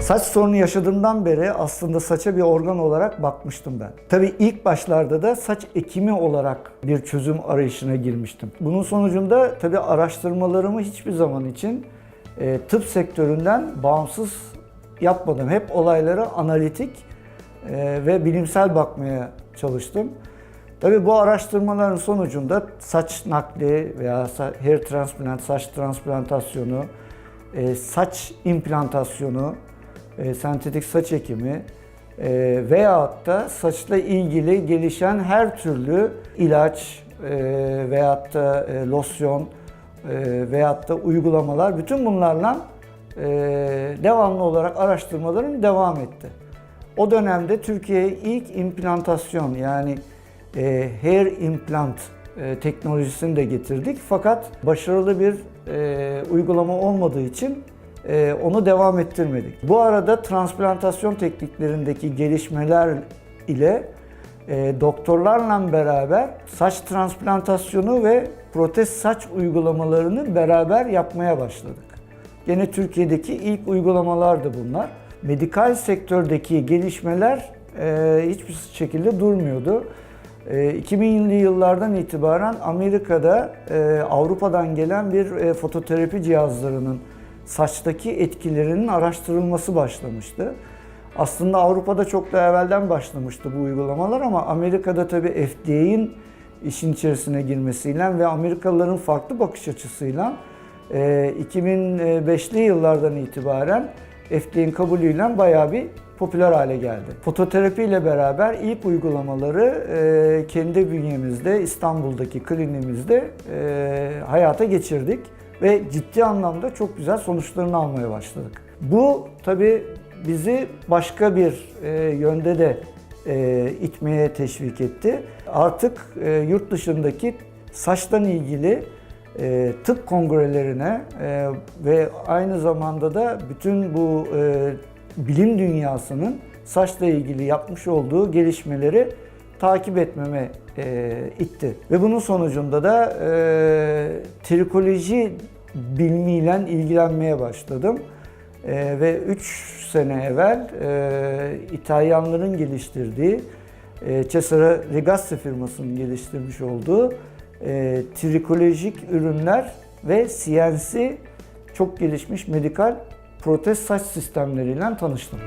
Saç sorunu yaşadığımdan beri aslında saça bir organ olarak bakmıştım ben. Tabii ilk başlarda da saç ekimi olarak bir çözüm arayışına girmiştim. Bunun sonucunda tabii araştırmalarımı hiçbir zaman için tıp sektöründen bağımsız yapmadım. Hep olaylara analitik ve bilimsel bakmaya çalıştım. Tabii bu araştırmaların sonucunda saç nakli veya hair transplant, saç transplantasyonu, saç implantasyonu, sentetik saç ekimi veyahut da saçla ilgili gelişen her türlü ilaç veyahut da losyon veyahut da uygulamalar, bütün bunlarla devamlı olarak araştırmalarım devam etti. O dönemde Türkiye'ye ilk implantasyon yani hair implant teknolojisini de getirdik. Fakat başarılı bir uygulama olmadığı için onu devam ettirmedik. Bu arada transplantasyon tekniklerindeki gelişmeler ile doktorlarla beraber saç transplantasyonu ve protez saç uygulamalarını beraber yapmaya başladık. Gene Türkiye'deki ilk uygulamalardı bunlar. Medikal sektördeki gelişmeler hiçbir şekilde durmuyordu. 2000'li yıllardan itibaren Amerika'da Avrupa'dan gelen bir fototerapi cihazlarının saçtaki etkilerinin araştırılması başlamıştı. Aslında Avrupa'da çok daha evvelden başlamıştı bu uygulamalar ama Amerika'da tabii HDC'nin işin içerisine girmesiyle ve Amerikalıların farklı bakış açısıyla 2005'li yıllardan itibaren HDC'nin kabulüyle bayağı bir popüler hale geldi. Fototerapi ile beraber ilk uygulamaları kendi bünyemizde, İstanbul'daki kliniğimizde hayata geçirdik ve ciddi anlamda çok güzel sonuçlarını almaya başladık. Bu tabii bizi başka bir yönde de itmeye teşvik etti. Artık yurt dışındaki saçtan ilgili tıp kongrelerine ve aynı zamanda da bütün bu bilim dünyasının saçla ilgili yapmış olduğu gelişmeleri takip etmeme itti. Ve bunun sonucunda da trikoloji bilimiyle ilgilenmeye başladım. Ve 3 sene evvel İtalyanların geliştirdiği, Cesare Rigassi firmasının geliştirmiş olduğu trikolojik ürünler ve CNC çok gelişmiş medikal protez saç sistemleriyle tanıştım.